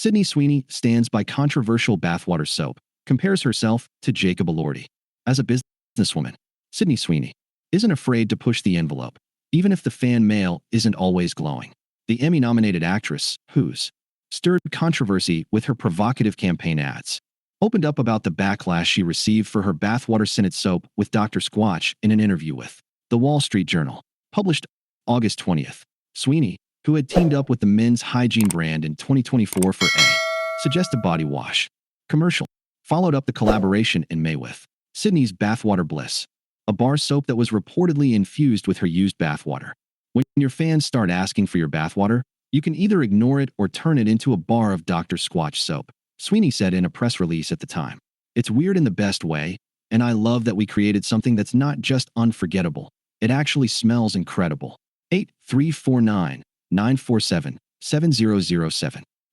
Sydney Sweeney stands by controversial bathwater soap, compares herself to Jacob Elordi. As a businesswoman, Sydney Sweeney isn't afraid to push the envelope, even if the fan mail isn't always glowing. The Emmy-nominated actress, who's stirred controversy with her provocative campaign ads, opened up about the backlash she received for her bathwater scented soap with Dr. Squatch in an interview with The Wall Street Journal, published August 20th. Sweeney, who had teamed up with the men's hygiene brand in 2024 for a suggestive body wash commercial, followed up the collaboration in May with Sydney's Bathwater Bliss, a bar soap that was reportedly infused with her used bathwater. When your fans start asking for your bathwater, you can either ignore it or turn it into a bar of Dr. Squatch soap, Sweeney said in a press release at the time. It's weird in the best way, and I love that we created something that's not just unforgettable. It actually smells incredible. 8349-947-7007.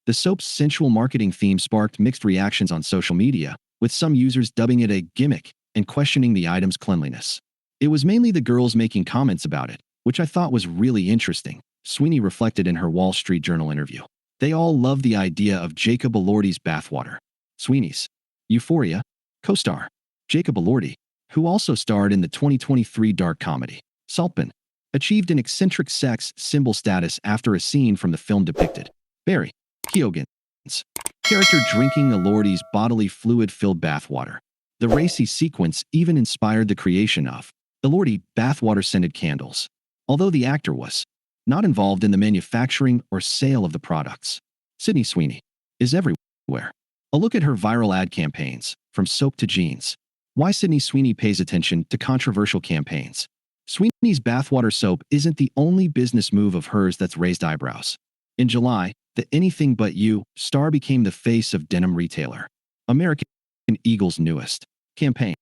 The soap's sensual marketing theme sparked mixed reactions on social media, with some users dubbing it a gimmick and questioning the item's cleanliness. It was mainly the girls making comments about it, which I thought was really interesting, Sweeney reflected in her Wall Street Journal interview. They all love the idea of Jacob Elordi's bathwater. Sweeney's Euphoria co-star Jacob Elordi, who also starred in the 2023 dark comedy Saltburn, achieved an eccentric sex symbol status after a scene from the film depicted Barry Keoghan's character drinking Elordi's bodily fluid-filled bathwater. The racy sequence even inspired the creation of Elordi bathwater-scented candles, although the actor was not involved in the manufacturing or sale of the products. Sydney Sweeney is everywhere. A look at her viral ad campaigns, from soap to jeans. Why Sydney Sweeney pays attention to controversial campaigns. Sweeney's bathwater soap isn't the only business move of hers that's raised eyebrows. In July, the Anything But You star became the face of denim retailer American Eagle's newest campaign,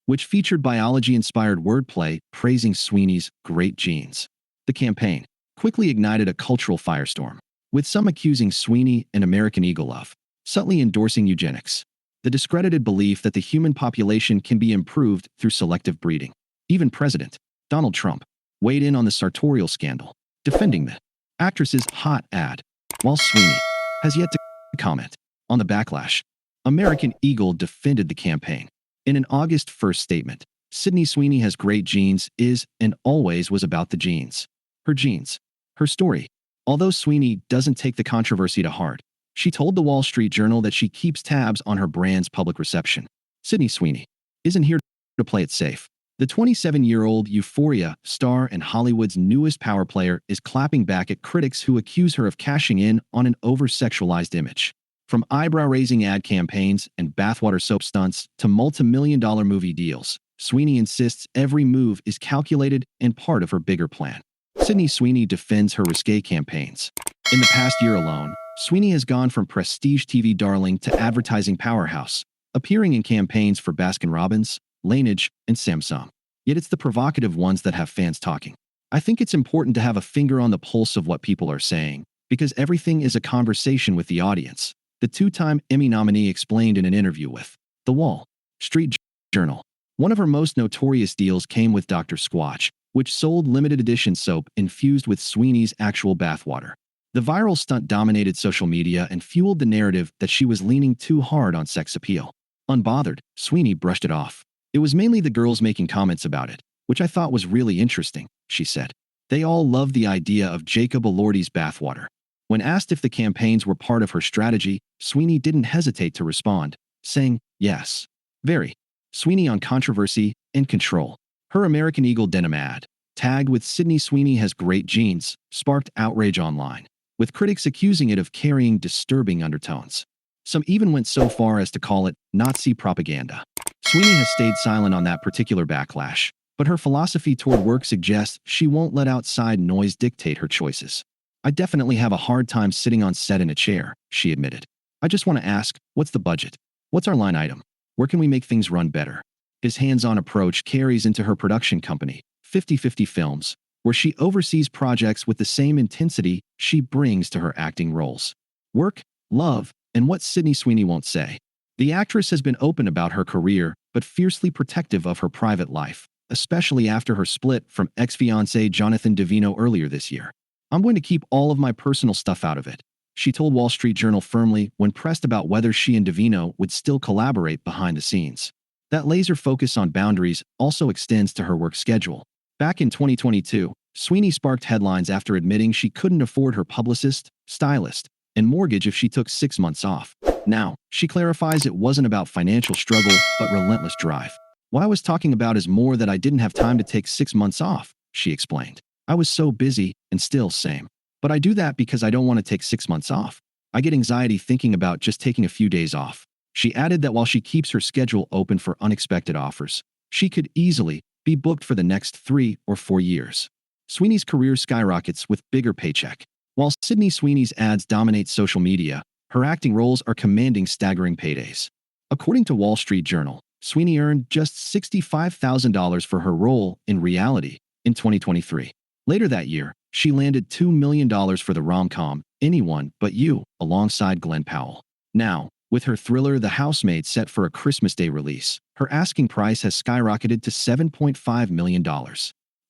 which featured biology-inspired wordplay praising Sweeney's great genes. The campaign quickly ignited a cultural firestorm, with some accusing Sweeney and American Eagle of subtly endorsing eugenics, the discredited belief that the human population can be improved through selective breeding. Even President Donald Trump weighed in on the sartorial scandal, defending the actress's hot ad, while Sweeney has yet to comment on the backlash. American Eagle defended the campaign. In an August 1st statement, Sydney Sweeney has great genes is and always was about the genes. Her genes. Her story. Although Sweeney doesn't take the controversy to heart, she told the Wall Street Journal that she keeps tabs on her brand's public reception. Sydney Sweeney isn't here to play it safe. The 27-year-old Euphoria star and Hollywood's newest power player is clapping back at critics who accuse her of cashing in on an over-sexualized image. From eyebrow-raising ad campaigns and bathwater soap stunts to multi-million-dollar movie deals, Sweeney insists every move is calculated and part of her bigger plan. Sydney Sweeney defends her risque campaigns. In the past year alone, Sweeney has gone from prestige TV darling to advertising powerhouse, appearing in campaigns for Baskin-Robbins, Laneige, and Samsung. Yet it's the provocative ones that have fans talking. I think it's important to have a finger on the pulse of what people are saying, because everything is a conversation with the audience, the two-time Emmy nominee explained in an interview with The Wall Street Journal. One of her most notorious deals came with Dr. Squatch, which sold limited edition soap infused with Sweeney's actual bathwater. The viral stunt dominated social media and fueled the narrative that she was leaning too hard on sex appeal. Unbothered, Sweeney brushed it off. It was mainly the girls making comments about it, which I thought was really interesting, she said. They all loved the idea of Jacob Elordi's bathwater. When asked if the campaigns were part of her strategy, Sweeney didn't hesitate to respond, saying, yes. Very. Sweeney on controversy and control. Her American Eagle denim ad, tagged with Sydney Sweeney has great genes, sparked outrage online, with critics accusing it of carrying disturbing undertones. Some even went so far as to call it Nazi propaganda. Sweeney has stayed silent on that particular backlash, but her philosophy toward work suggests she won't let outside noise dictate her choices. I definitely have a hard time sitting on set in a chair, she admitted. I just want to ask, what's the budget? What's our line item? Where can we make things run better? His hands-on approach carries into her production company, 50/50 Films, where she oversees projects with the same intensity she brings to her acting roles. Work, love, and what Sydney Sweeney won't say. The actress has been open about her career, but fiercely protective of her private life, especially after her split from ex-fiancé Jonathan Davino earlier this year. I'm going to keep all of my personal stuff out of it, she told Wall Street Journal firmly when pressed about whether she and Davino would still collaborate behind the scenes. That laser focus on boundaries also extends to her work schedule. Back in 2022, Sweeney sparked headlines after admitting she couldn't afford her publicist, stylist, and mortgage if she took 6 months off. Now, she clarifies it wasn't about financial struggle, but relentless drive. What I was talking about is more that I didn't have time to take 6 months off, she explained. I was so busy, and still same. But I do that because I don't want to take 6 months off. I get anxiety thinking about just taking a few days off. She added that while she keeps her schedule open for unexpected offers, she could easily be booked for the next 3 or 4 years. Sweeney's career skyrockets with bigger paycheck. While Sydney Sweeney's ads dominate social media, her acting roles are commanding staggering paydays. According to Wall Street Journal, Sweeney earned just $65,000 for her role in Reality in 2023. Later that year, she landed $2 million for the rom-com Anyone But You alongside Glenn Powell. Now, with her thriller The Housemaid set for a Christmas Day release, her asking price has skyrocketed to $7.5 million.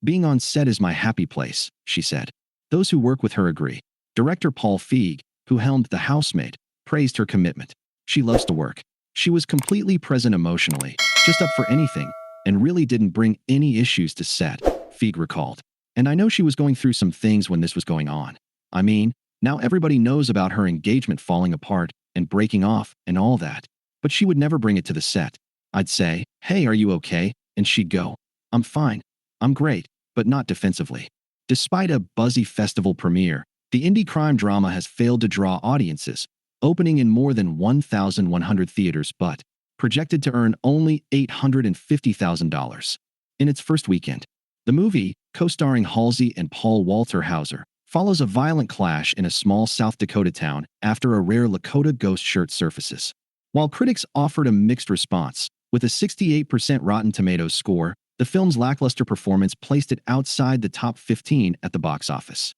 Being on set is my happy place, she said. Those who work with her agree. Director Paul Feig, who helmed The Housemaid, praised her commitment. She loves to work. She was completely present emotionally, just up for anything, and really didn't bring any issues to set, Feig recalled. And I know she was going through some things when this was going on. I mean, now everybody knows about her engagement falling apart and breaking off and all that. But she would never bring it to the set. I'd say, "Hey, are you okay?" And she'd go, "I'm fine. I'm great," but not defensively. Despite a buzzy festival premiere, the indie crime drama has failed to draw audiences, opening in more than 1,100 theaters but projected to earn only $850,000 in its first weekend. The movie, co-starring Halsey and Paul Walter Hauser, follows a violent clash in a small South Dakota town after a rare Lakota ghost shirt surfaces. While critics offered a mixed response, with a 68% Rotten Tomatoes score, the film's lackluster performance placed it outside the top 15 at the box office.